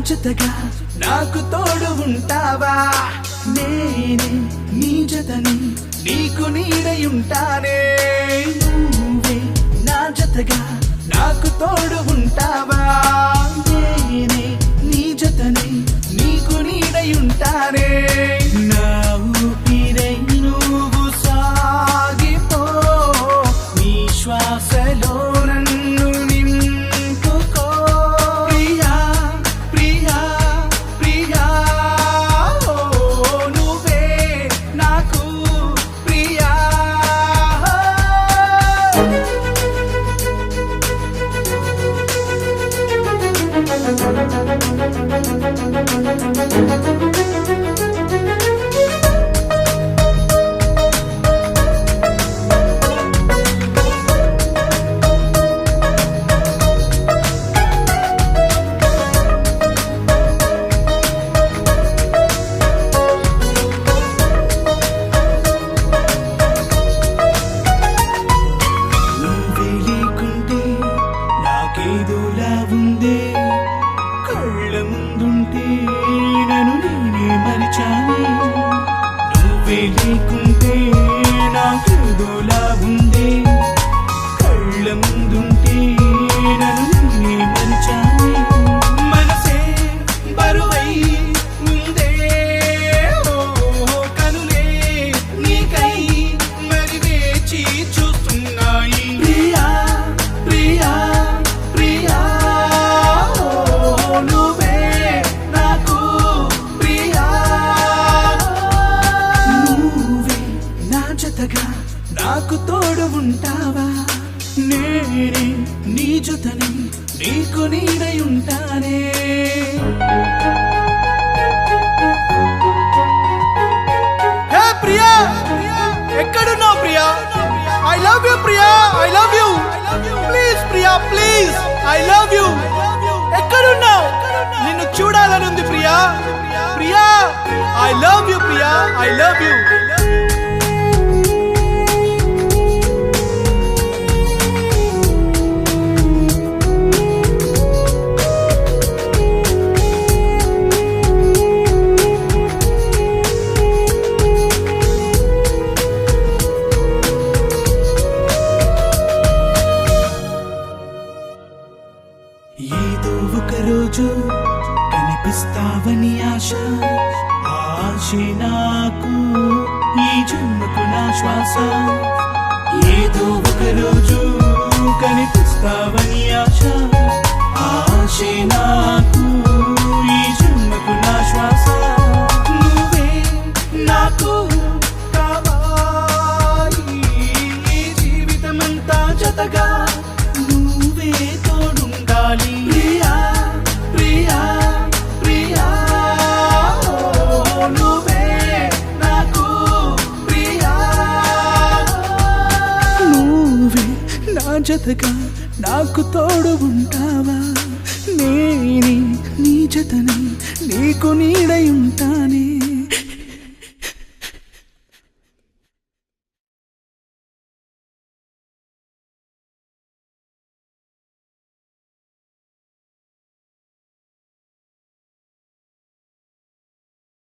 జతగా నాకు తోడు ఉంటావా నేనే నీ జతని నీకు నీడై ఉంటానే నువ్వే నా జతగా నాకు తోడు ఉంటావా నేనే నీ జతని నీకు నీడై ఉంటానే నా ఊపిరై నువ్వు సాగిపో నీ శ్వాసలో నన్ను నింపుకో ప్రియా ప్రియా ప్రియా ఓ నువ్వే నాకు ప్రియా నువ్వే లేకుంటే నాకేదోలా ఉందే కళ్ళ ముందుంటే నన్ను నేనే మరిచానే నువ్వే లేకుంటే నాకేదోలా ఉందే కళ్ళ ముందుంటే నన్ను నేనే మరిచానే మనసే బరువై ఉందే ఓ కనులే నీకై మరి వేచి చూస్తున్నాయి ప్రియా ప్రియా ప్రియా ఓ నువ్వే నాకు ప్రియా నువ్వే నా జతగా నాకు తోడు ఉంటావా నేనే నీ జతని నీకు నీడై ఉంటానే హే ప్రియా ఎక్కడున్నావు Priya I love you Priya I love you please Priya please I love you ఎక్కడున్నావు నిన్ను చూడాలని ఉంది Priya Priya I love you Priya I love you ఏదో ఒక రోజు కనిపిస్తావని ఆశ ఆశే నాకు ఈ జన్మకు నా శ్వాస ఏదో ఒక రోజు కనిపిస్తావని ఆశ ఆశే నాకు ఈ జన్మకు నా శ్వాస నువ్వే నాకు కావాలి ఈ జీవితమంతా జతగా నువ్వే తోడుండాలి ప్రియా ప్రియా ప్రియా ఓ నువ్వే నాకు ప్రియా నువ్వే నా జతగా నాకు తోడు ఉంటావా నేనే నీ జతని నీకు నీడై ఉంటానే